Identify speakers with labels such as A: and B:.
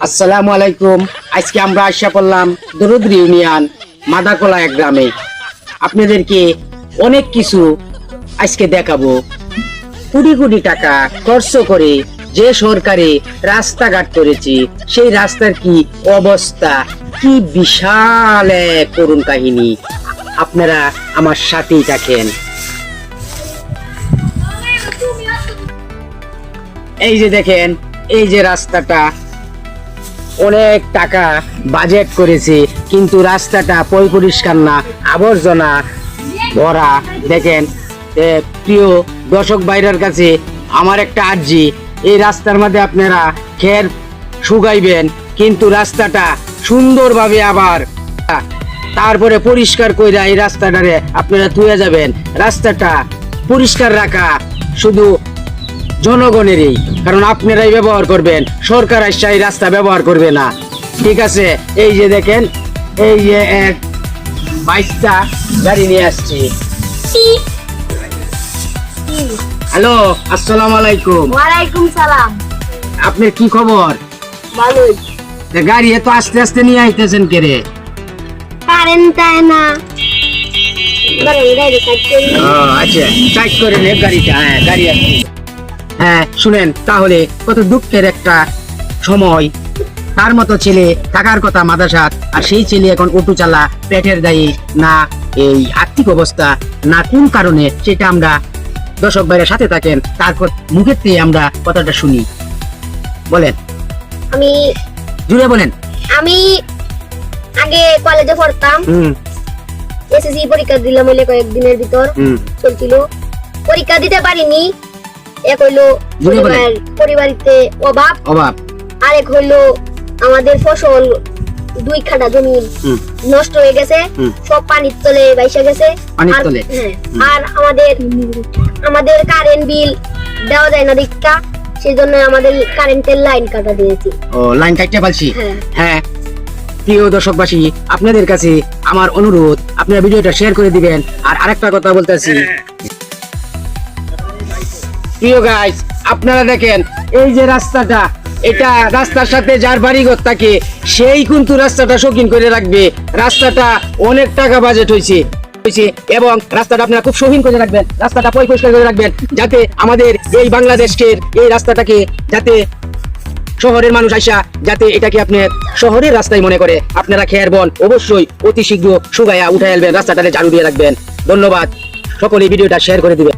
A: আসসালামু আলাইকুম। আজকে আমরা আসা পড়লাম দরুদ্রি ইউনিয়ন মাদাকলা এক গ্রামে। আপনাদেরকে অনেক কিছু আজকে দেখাবো। কোটি কোটি টাকা খরচ করে যে সরকারে রাস্তাঘাট করেছে, সেই রাস্তার কি অবস্থা, কি বিশাল এক করুণ কাহিনী। আপনারা আমার সাথেই থাকেন। এই যে দেখেন, এই যে রাস্তাটা অনেক টাকা বাজেট করেছে, কিন্তু রাস্তাটা পরিষ্কার না, আবর্জনা ভরা। দেখেন, প্রিয় দর্শক ভাইদের কাছে আমার একটা আর্জি, এই রাস্তার মধ্যে আপনারা খের শুকাইবেন, কিন্তু রাস্তাটা সুন্দরভাবে আবার তারপরে পরিষ্কার কইরা এই রাস্তাটারে আপনারা ধুয়ে যাবেন। রাস্তাটা পরিষ্কার রাখা শুধু জনগণেরই, কারণ আপনারাই ব্যবহার করবেন, সরকার আসছে এই রাস্তা ব্যবহার করবে না। ঠিক আছে, এই যে দেখেন, এই যে এক 22টা গাড়ি নিয়ে আসছি। হ্যালো, আসসালামু আলাইকুম।
B: ওয়ালাইকুম সালাম।
A: আপনার কি খবর?
B: ভালোই।
A: গাড়ি এত আস্তে আস্তে নিয়ে আইতেছেন কে রে?
B: কারেন্ট তাই না,
A: আচ্ছা, সাইড করে নে গাড়িটা। হ্যাঁ, গাড়ি আসছে। হ্যাঁ, শুনেন, তাহলে কত দুঃখের একটা সময়। তার মতো ছেলে থাকার কথা মাদাসাত, আর সেই ছেলে এখন অটো চালা, পেটের দায়ী না এই আর্থিক অবস্থা না কোন কারণে, সেটা আমরা দর্শক ভাইয়ের সাথে থাকেন, তারপর মুখের থেকে আমরা কথাটা শুনি। বলেন,
B: আমি
A: জুড়ে বলেন।
B: আমি আগে কলেজে পড়তাম, এসএসসি পরীক্ষা দিলাম হইলে কয়েকদিনের ভিতর চলছিল, পরীক্ষা দিতে পারিনি। এক হইলো পরিবারিতে অভাব, আরেক হইলো আমাদের ফসল 2 কাঠা জমি নষ্ট হয়ে গেছে, সব পানির তলে ভাইসা গেছে। আর আমাদের কারেন্ট বিল দেওয়া যায় না দীক্ষা, সেই জন্য আমাদের কারেন্টের লাইন কাটা দিয়েছি।
A: ও, লাইন কাটতে পারছি। হ্যাঁ, প্রিয় দর্শকবাসী, আপনাদের কাছে আমার অনুরোধ, আপনারা ভিডিওটা শেয়ার করে দিবেন। আর আরেকটা কথা বলতেছি, প্রিয় গাইস, আপনারা দেখেন এই যে রাস্তাটা, এটা রাস্তার সাথে যার বাড়িঘর থাকে সেই কিন্তু রাস্তাটা শৌখিন করে রাখবে। রাস্তাটা অনেক টাকা বাজেট হয়েছে, এবং রাস্তাটা আপনারা খুব শৌখিন করে রাখবেন, রাস্তাটা পরিষ্কার করে রাখবেন, যাতে আমাদের এই বাংলাদেশের এই রাস্তাটাকে, যাতে শহরের মানুষ আইসা যাতে এটাকে আপনার শহরের রাস্তায় মনে করে। আপনারা খেয়ার বন অবশ্যই অতি শীঘ্র শুকাইয়া উঠাই আনবেন, রাস্তাটাকে ঝাড়ু দিয়ে রাখবেন। ধন্যবাদ, সকলে ভিডিওটা শেয়ার করে দিবেন।